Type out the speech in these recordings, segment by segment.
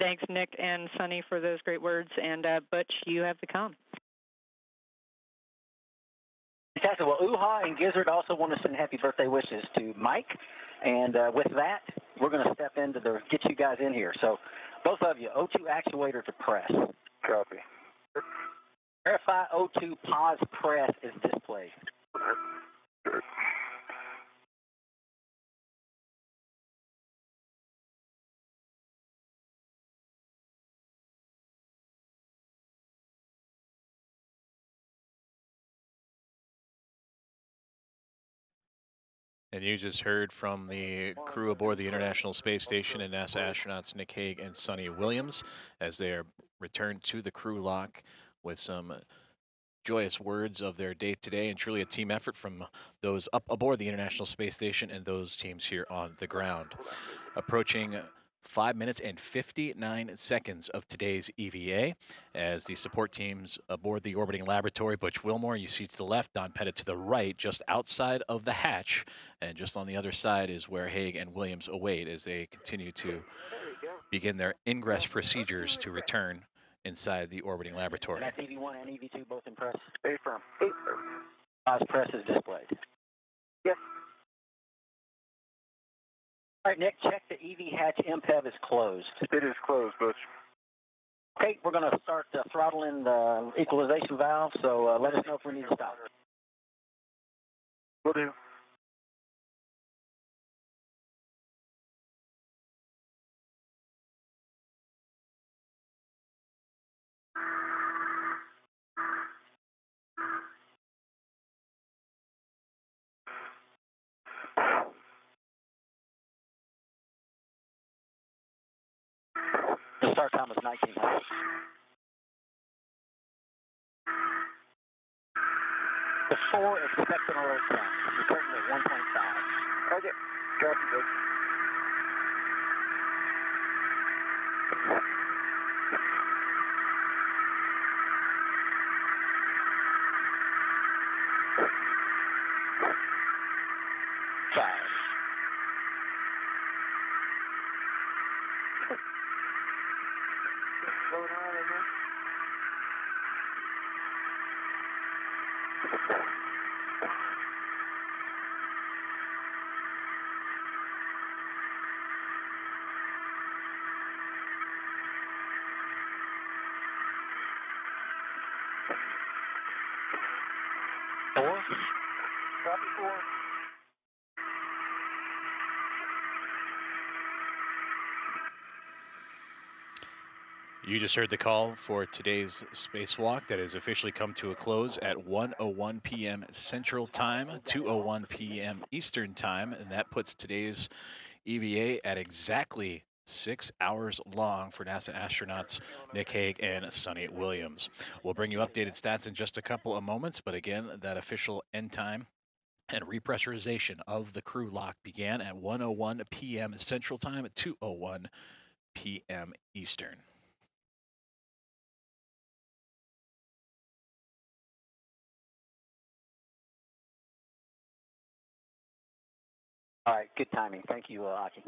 thanks, Nick and Suni, for those great words. And Butch, you have the comm. Fantastic. Well, UHA and Gizzard also want to send happy birthday wishes to Mike. And with that, we're going to step into the get you guys in here. So both of you, O2 actuator to press. Copy. Verify O2 pause press is displayed. Good. And you just heard from the crew aboard the International Space Station and NASA astronauts Nick Hague and Suni Williams as they are returned to the crew lock with some joyous words of their day today, and truly a team effort from those up aboard the International Space Station and those teams here on the ground. Approaching 5 minutes and 59 seconds of today's EVA as the support teams aboard the orbiting laboratory. Butch Wilmore, you see to the left, Don Pettit to the right, just outside of the hatch, and just on the other side is where Hague and Williams await as they continue to begin their ingress procedures to return inside the orbiting laboratory. And that's EV1 and EV2 both in press. Affirm. Pause press is displayed. Yes. All right, Nick, check the EV hatch MPEV is closed. It is closed, Butch. Okay, we're going to start throttling the equalization valve, so let us know if we need to stop. Will do. The start time is 1900. Before expected alert time, you're currently at 1.5. Okay. Copy, Butch. Copy 4. You just heard the call for today's spacewalk that has officially come to a close at 1:01 p.m. Central Time, 2:01 p.m. Eastern Time, and that puts today's EVA at exactly 6 hours long for NASA astronauts Nick Hague and Suni Williams. We'll bring you updated stats in just a couple of moments, but again, that official end time and repressurization of the crew lock began at 1:01 p.m. Central Time at 2:01 p.m. Eastern. All right, good timing. Thank you, Aki.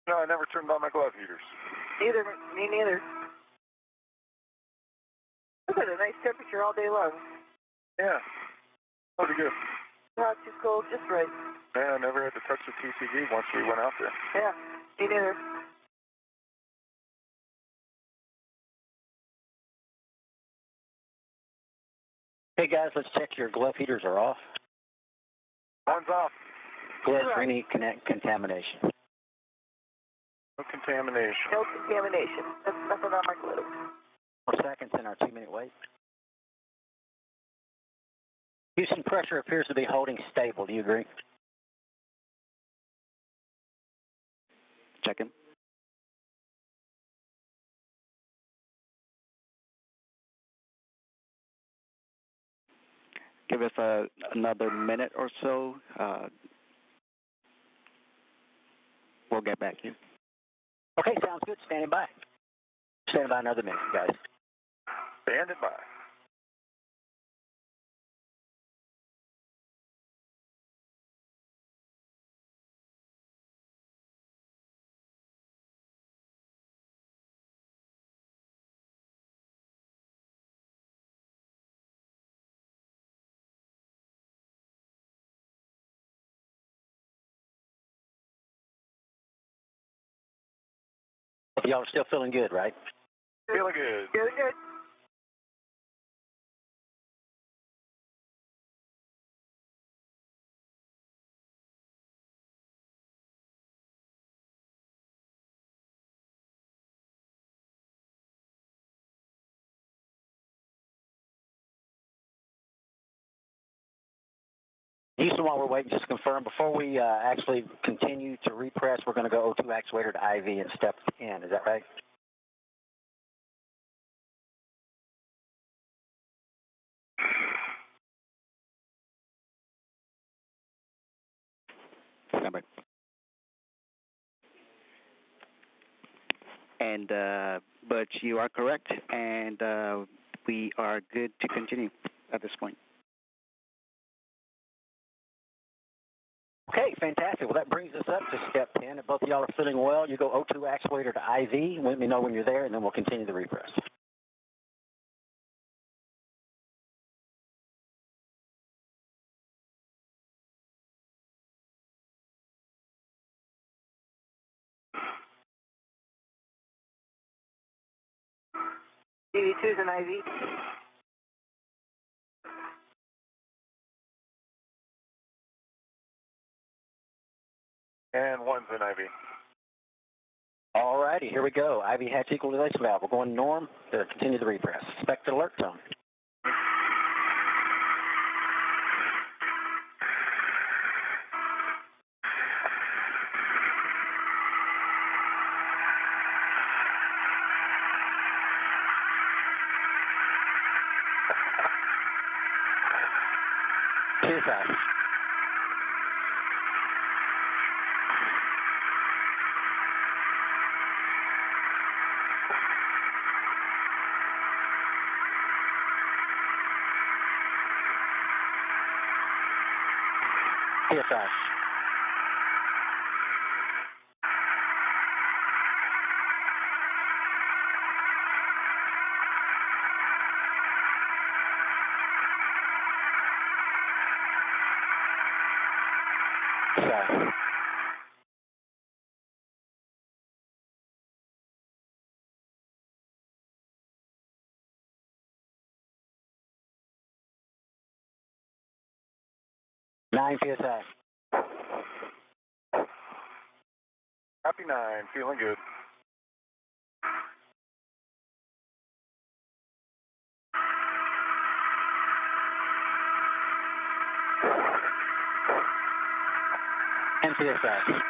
No, I never turned on my glove heaters. Neither, me neither. Look at a nice temperature all day long. Yeah. Pretty good. Not too cold, just right. Yeah, I never had to touch the TCG once we went out there. Yeah, me neither. Hey guys, let's check your glove heaters are off. One's off. Glove for any contamination. No contamination. No contamination. That's nothing on my glove. 4 seconds in our 2-minute wait. Houston, pressure appears to be holding stable. Do you agree? Checking. give us another minute or so. We'll get back to you. Okay, sounds good. Standing by. Standing by another minute, guys. Standing by. Y'all are still feeling good, right? Feeling good. Good, good. Houston, while we're waiting, just to confirm, before we actually continue to repress, we're going to go O2 actuator to IV and step in. Is that right? Number. And, but you are correct, and we are good to continue at this point. Okay, fantastic. Well, that brings us up to step 10. If both of y'all are feeling well, you go O2 actuator to IV. Let me know when you're there, and then we'll continue the repress. DD2 is an IV. And one's an IV. All righty, here we go. IV hatch equalization valve. We're going norm to continue the repress. Expected alert tone. PSI. PSI. PSI. Nine PSI. Happy 9, feeling good. And PSI.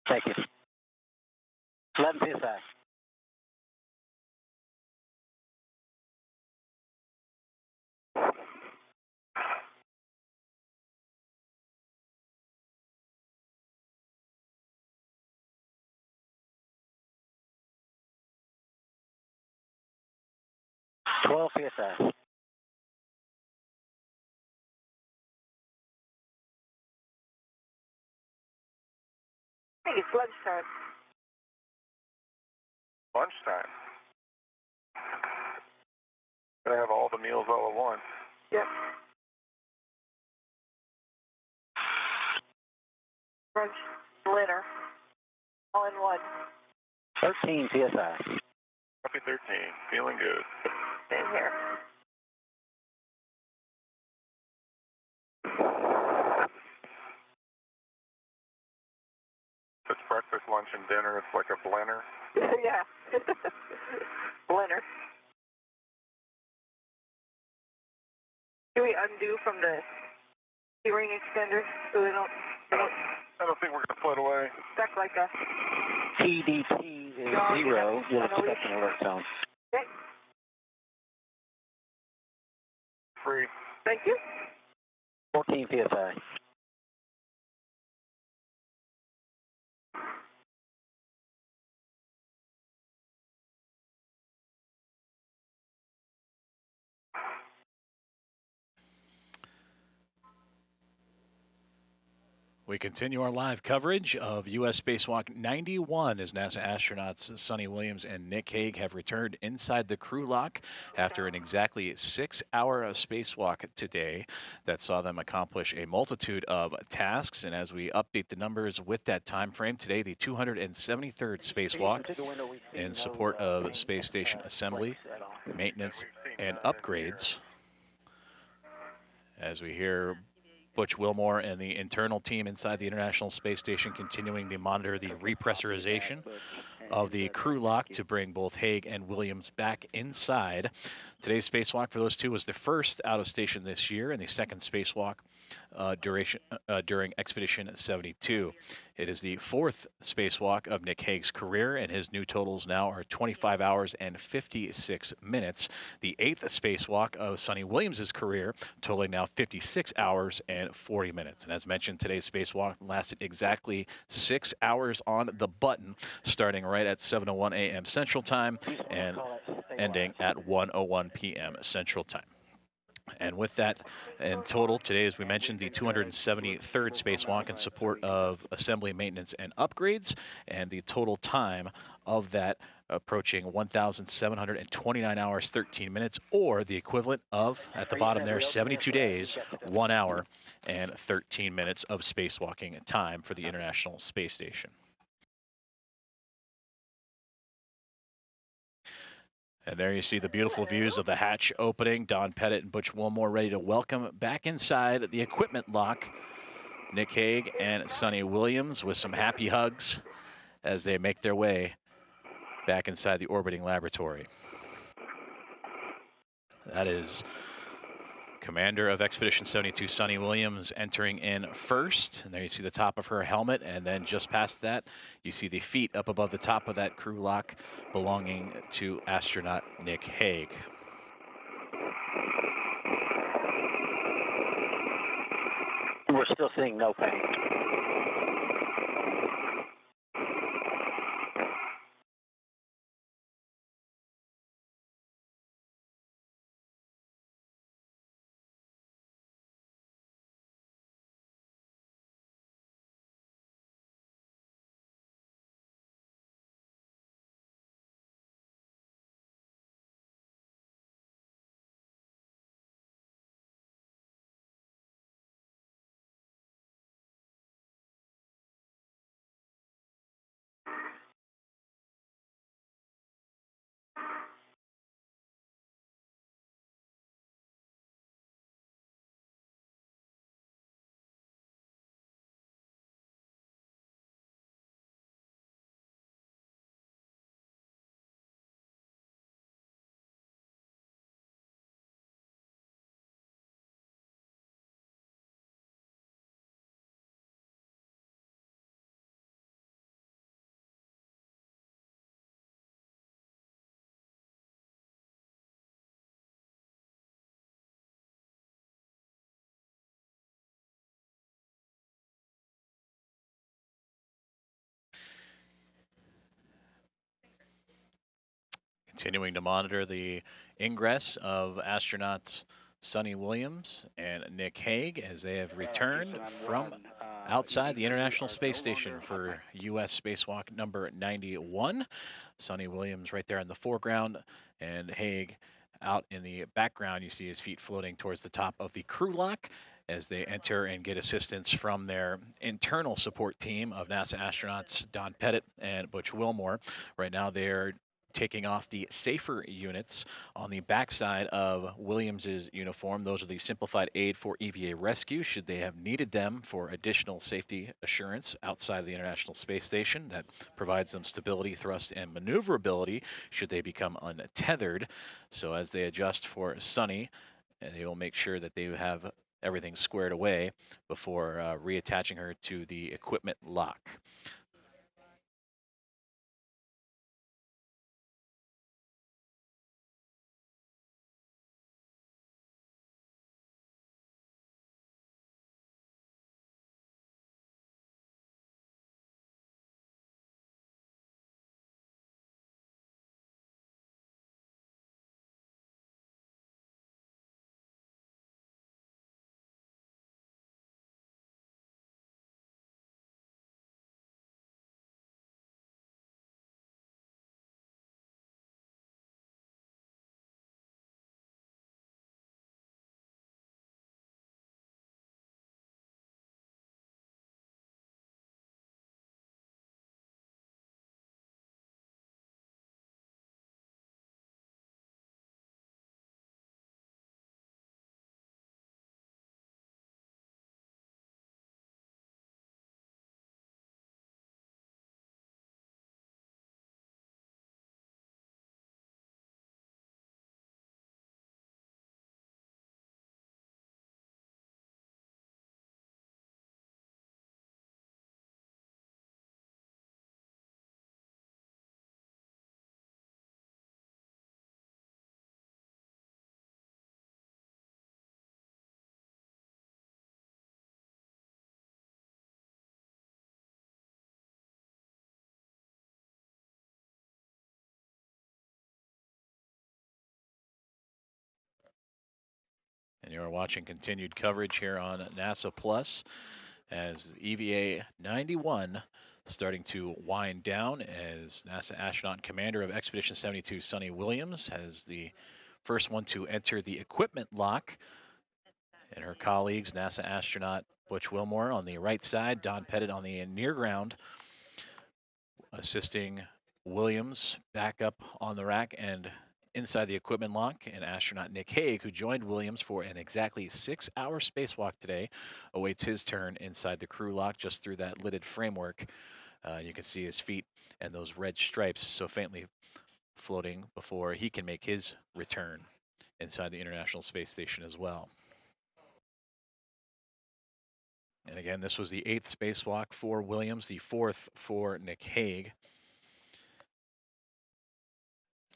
Thank you. 11 PSI. Twelve PSI. I think it's lunchtime. Lunchtime. Gotta have all the meals all at once. Yep. Lunch, dinner, all in one. 13 PSI. Happy 13, feeling good. Same here. It's breakfast, lunch, and dinner. It's like a blender. Yeah. Dinner. from the ring extenders so they don't I don't think we're going to float away. stuck like a... TDP is No, 0. You'll yeah. expect an alert zone. Okay, Free. thank you. 14 PSI. We continue our live coverage of U.S. Spacewalk 91 as NASA astronauts Suni Williams and Nick Hague have returned inside the crew lock after an exactly 6-hour spacewalk today that saw them accomplish a multitude of tasks. And as we update the numbers with that time frame, today the 273rd spacewalk in support of space station assembly, maintenance, and upgrades. As we hear Butch Wilmore and the internal team inside the International Space Station continuing to monitor the repressurization of the crew lock to bring both Hague and Williams back inside. Today's spacewalk for those two was the first out of station this year and the second spacewalk during Expedition 72. It is the fourth spacewalk of Nick Hague's career, and his new totals now are 25 hours and 56 minutes. The eighth spacewalk of Suni Williams' career, totaling now 56 hours and 40 minutes. And as mentioned, today's spacewalk lasted exactly 6 hours on the button, starting right at 7:01 a.m. Central Time and ending at 1:01 p.m. Central Time. And with that, in total, today, as we mentioned, the 273rd spacewalk in support of assembly, maintenance, and upgrades, and the total time of that approaching 1,729 hours, 13 minutes, or the equivalent of, at the bottom there, 72 days, 1 hour, and 13 minutes of spacewalking time for the International Space Station. And there you see the beautiful views of the hatch opening. Don Pettit and Butch Wilmore ready to welcome back inside the equipment lock Nick Hague and Suni Williams with some happy hugs as they make their way back inside the orbiting laboratory. That is Commander of Expedition 72, Suni Williams, entering in first. And there you see the top of her helmet, and then just past that, you see the feet up above the top of that crew lock belonging to astronaut Nick Hague. We're still seeing no pain. Continuing to monitor the ingress of astronauts Suni Williams and Nick Hague as they have returned from outside the International Space Station for U.S. spacewalk number 91. Suni Williams right there in the foreground, and Hague out in the background. You see his feet floating towards the top of the crew lock as they enter and get assistance from their internal support team of NASA astronauts Don Pettit and Butch Wilmore. Right now they're taking off the safer units on the backside of Williams's uniform. Those are the simplified aid for EVA rescue should they have needed them for additional safety assurance outside of the International Space Station. That provides them stability, thrust, and maneuverability should they become untethered. So as they adjust for Suni, they will make sure that they have everything squared away before reattaching her to the equipment lock. And you are watching continued coverage here on NASA Plus as EVA 91 starting to wind down as NASA astronaut and commander of Expedition 72, Suni Williams, has the first one to enter the equipment lock. And her colleagues, NASA astronaut Butch Wilmore on the right side, Don Pettit on the near ground, assisting Williams back up on the rack and inside the equipment lock, and astronaut Nick Hague, who joined Williams for an exactly 6-hour spacewalk today, awaits his turn inside the crew lock just through that lidded framework. You can see his feet and those red stripes so faintly floating before he can make his return inside the International Space Station as well. And again, this was the 8th spacewalk for Williams, the 4th for Nick Hague.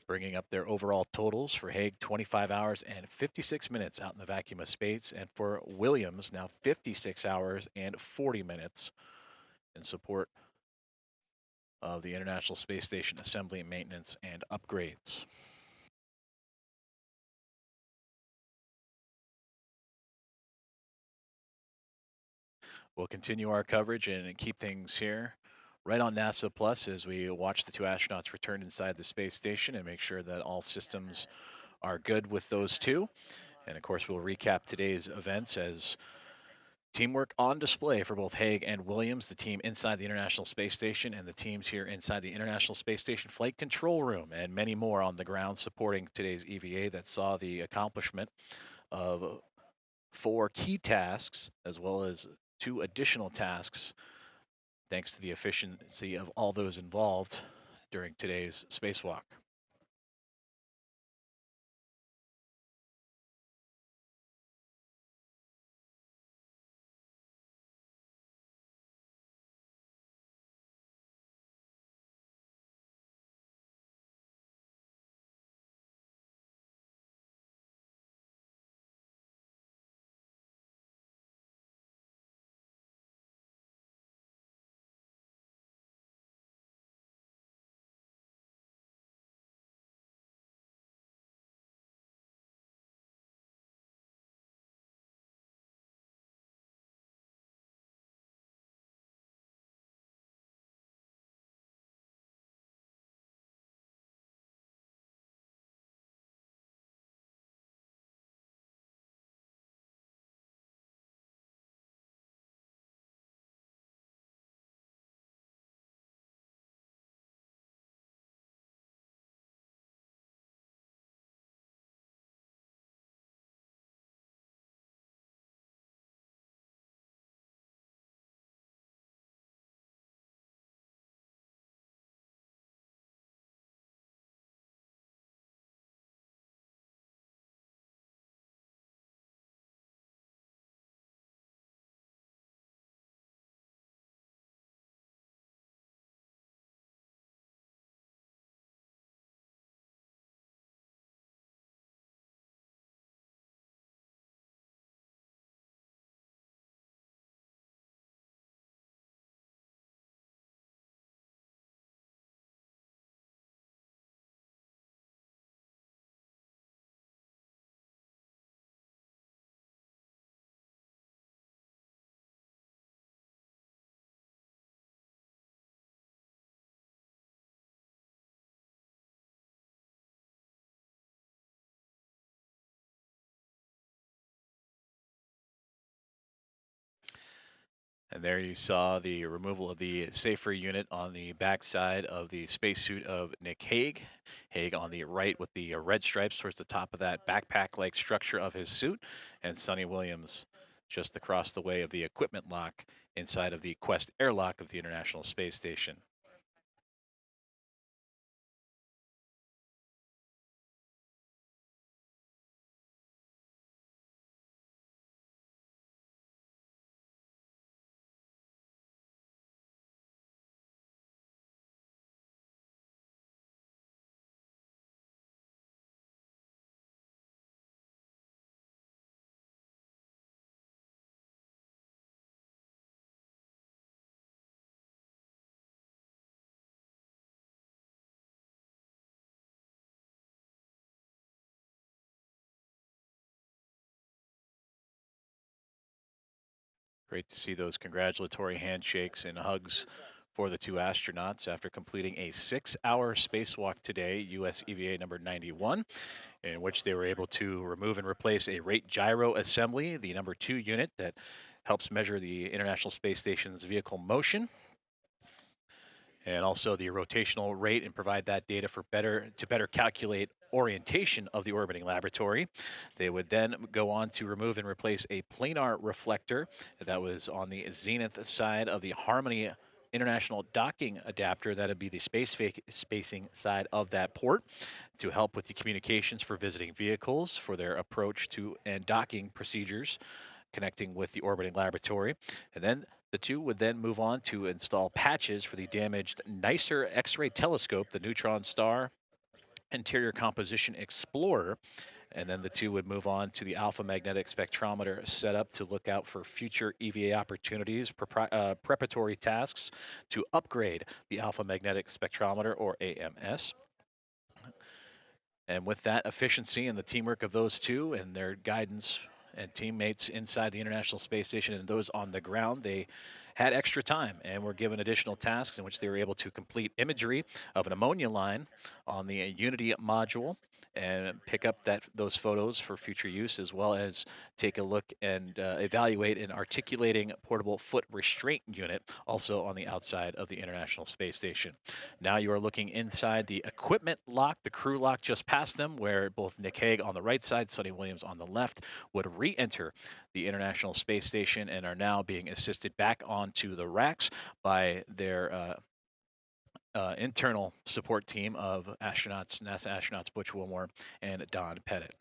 Bringing up their overall totals for Hague, 25 hours and 56 minutes out in the vacuum of space, and for Williams, now 56 hours and 40 minutes in support of the International Space Station assembly, maintenance, and upgrades. We'll continue our coverage and keep things here right on NASA Plus as we watch the 2 astronauts return inside the space station and make sure that all systems are good with those 2. And of course, we'll recap today's events as teamwork on display for both Hague and Williams, the team inside the International Space Station and the teams here inside the International Space Station Flight Control Room, and many more on the ground supporting today's EVA that saw the accomplishment of 4 key tasks as well as 2 additional tasks thanks to the efficiency of all those involved during today's spacewalk. And there you saw the removal of the safer unit on the backside of the spacesuit of Nick Hague. Hague on the right with the red stripes towards the top of that backpack-like structure of his suit, and Suni Williams just across the way of the equipment lock inside of the Quest airlock of the International Space Station. Great to see those congratulatory handshakes and hugs for the two astronauts after completing a 6-hour spacewalk today, US EVA number 91, in which they were able to remove and replace a rate gyro assembly, the number 2 unit that helps measure the International Space Station's vehicle motion, and also the rotational rate, and provide that data for better calculate orientation of the orbiting laboratory. They would then go on to remove and replace a planar reflector that was on the zenith side of the Harmony International docking adapter. That'd be the spacing side of that port to help with the communications for visiting vehicles for their approach to and docking procedures connecting with the orbiting laboratory. And then the two would then move on to install patches for the damaged NICER X-ray telescope, the Neutron Star Interior Composition Explorer. And then the two would move on to the alpha magnetic spectrometer setup to look out for future EVA opportunities, preparatory tasks to upgrade the alpha magnetic spectrometer, or AMS. And with that efficiency and the teamwork of those two and their guidance and teammates inside the International Space Station and those on the ground, they had extra time and were given additional tasks in which they were able to complete imagery of an ammonia line on the Unity module and pick up those photos for future use, as well as take a look and evaluate an articulating portable foot restraint unit also on the outside of the International Space Station. Now you are looking inside the equipment lock, the crew lock just past them, where both Nick Hague on the right side, Suni Williams on the left, would re-enter the International Space Station and are now being assisted back onto the racks by their internal support team of astronauts, NASA astronauts Butch Wilmore and Don Pettit.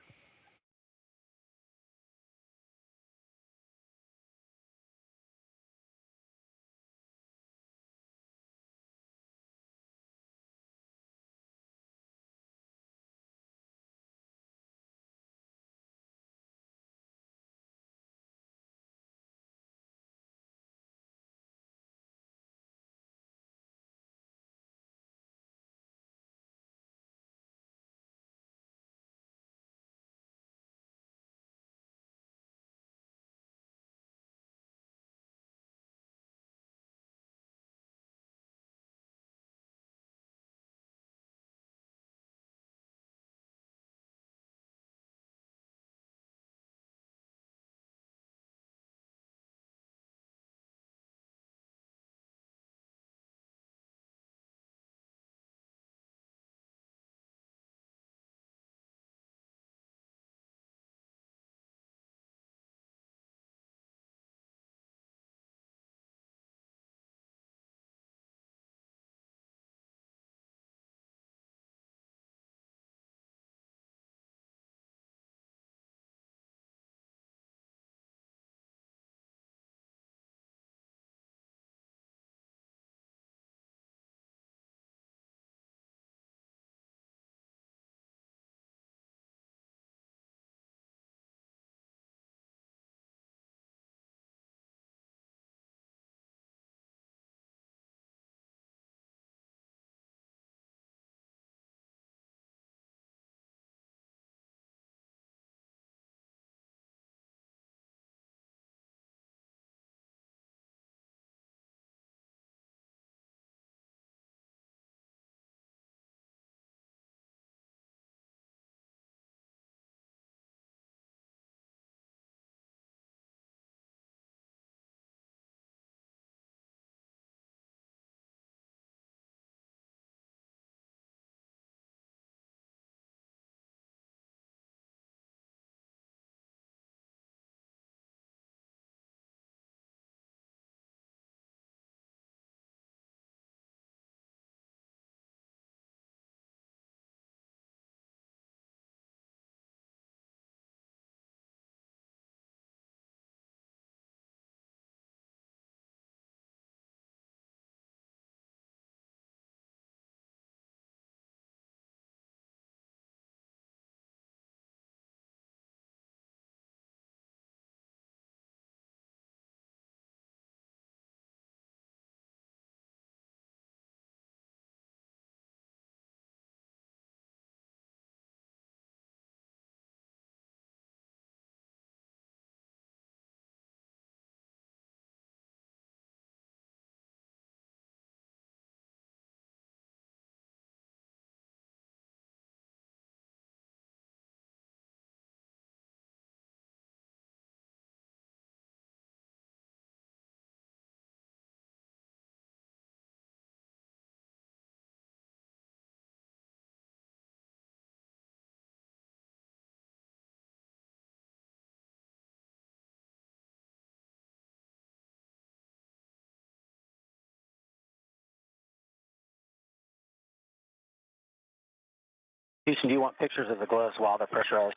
Houston, do you want pictures of the gloves while they're pressurized?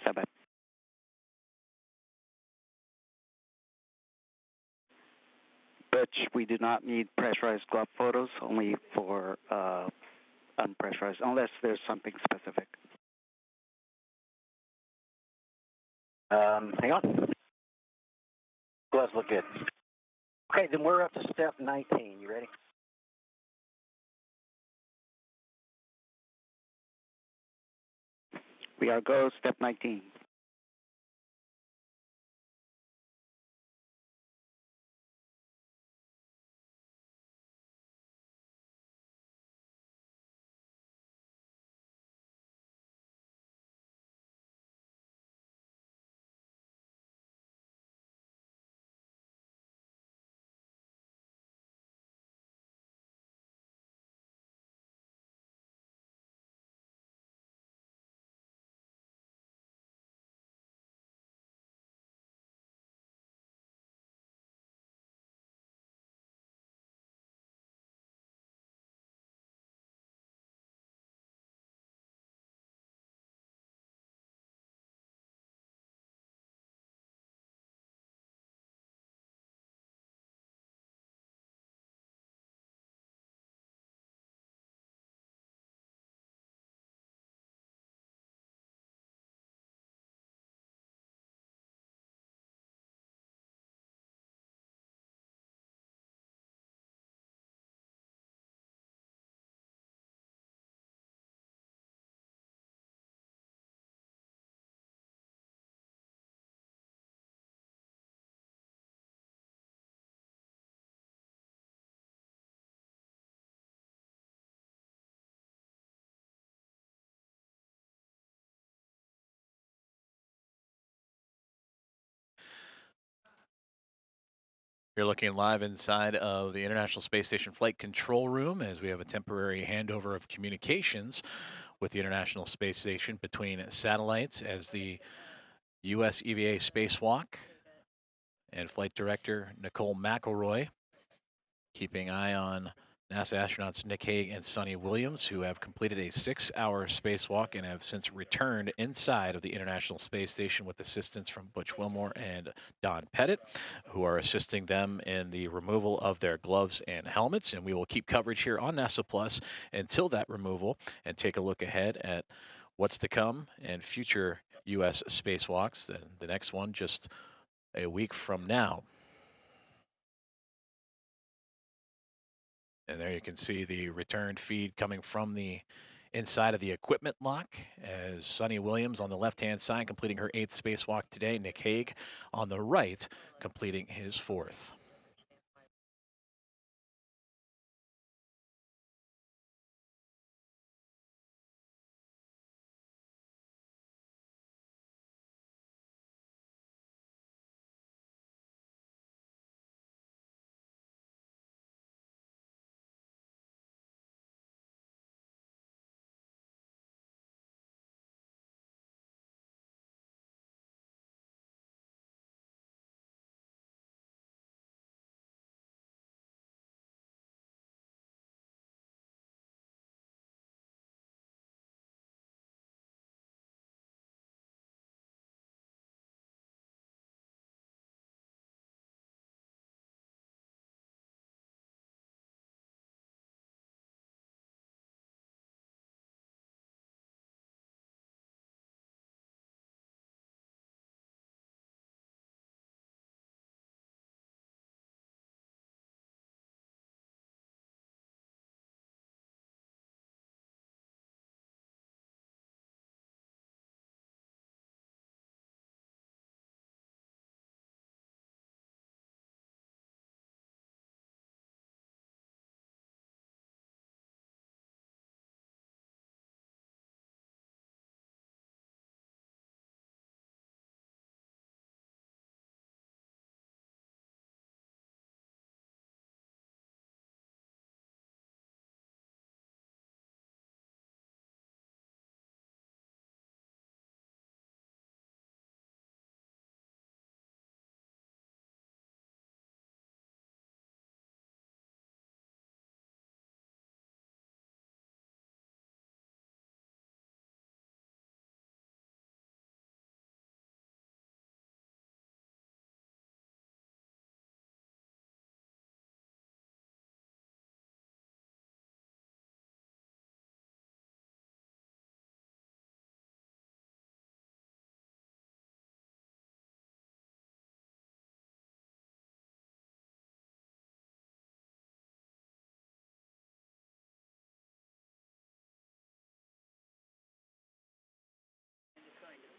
Sept. But we do not need pressurized glove photos, only for unpressurized, unless there's something specific. Hang on. Gloves look good. Okay, then we're up to step 19. You ready? We are go, step 19. You're looking live inside of the International Space Station Flight Control Room as we have a temporary handover of communications with the International Space Station between satellites as the U.S. EVA spacewalk and Flight Director Nicole McElroy keeping eye on NASA astronauts Nick Hague and Suni Williams, who have completed a 6-hour spacewalk and have since returned inside of the International Space Station with assistance from Butch Wilmore and Don Pettit, who are assisting them in the removal of their gloves and helmets. And we will keep coverage here on NASA Plus until that removal and take a look ahead at what's to come and future U.S. spacewalks. The next one just a week from now. And there you can see the returned feed coming from the inside of the equipment lock as Suni Williams on the left-hand side completing her 8th spacewalk today. Nick Hague on the right completing his 4th.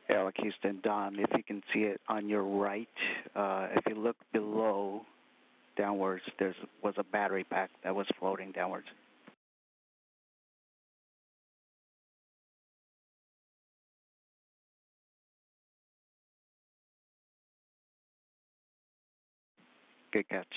Airlock Houston, Don, if you can see it on your right, if you look below, downwards, there was a battery pack that was floating downwards. Good catch.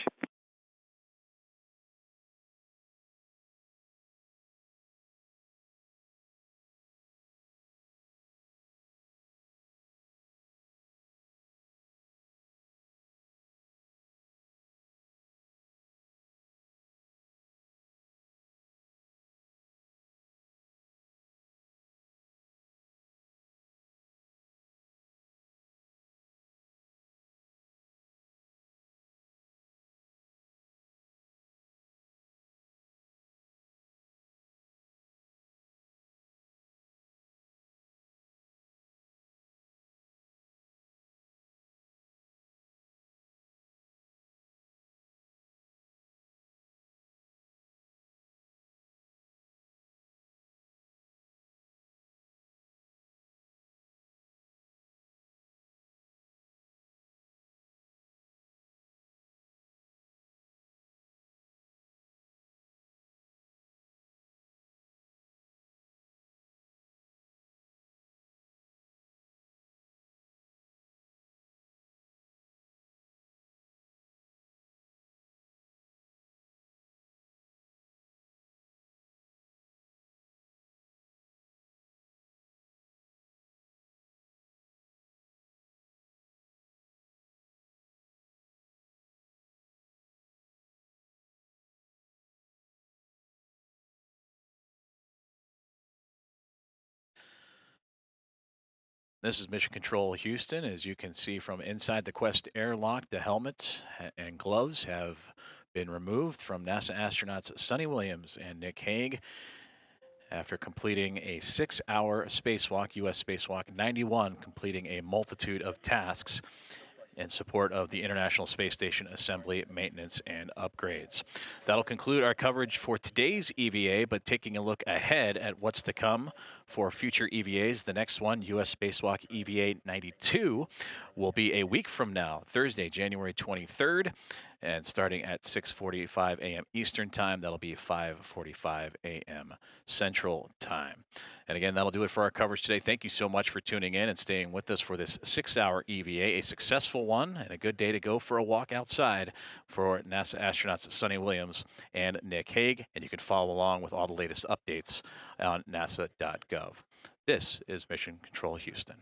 This is Mission Control Houston. As you can see from inside the Quest airlock, the helmets and gloves have been removed from NASA astronauts Suni Williams and Nick Hague after completing a 6-hour spacewalk, U.S. Spacewalk 91, completing a multitude of tasks in support of the International Space Station assembly, maintenance, and upgrades. That'll conclude our coverage for today's EVA, but taking a look ahead at what's to come for future EVAs, the next one, U.S. Spacewalk EVA 92, will be a week from now, Thursday, January 23rd, and starting at 6:45 a.m. Eastern Time. That'll be 5:45 a.m. Central Time. And again, that'll do it for our coverage today. Thank you so much for tuning in and staying with us for this 6-hour EVA, a successful one and a good day to go for a walk outside for NASA astronauts Suni Williams and Nick Hague. And you can follow along with all the latest updates on nasa.gov. This is Mission Control Houston.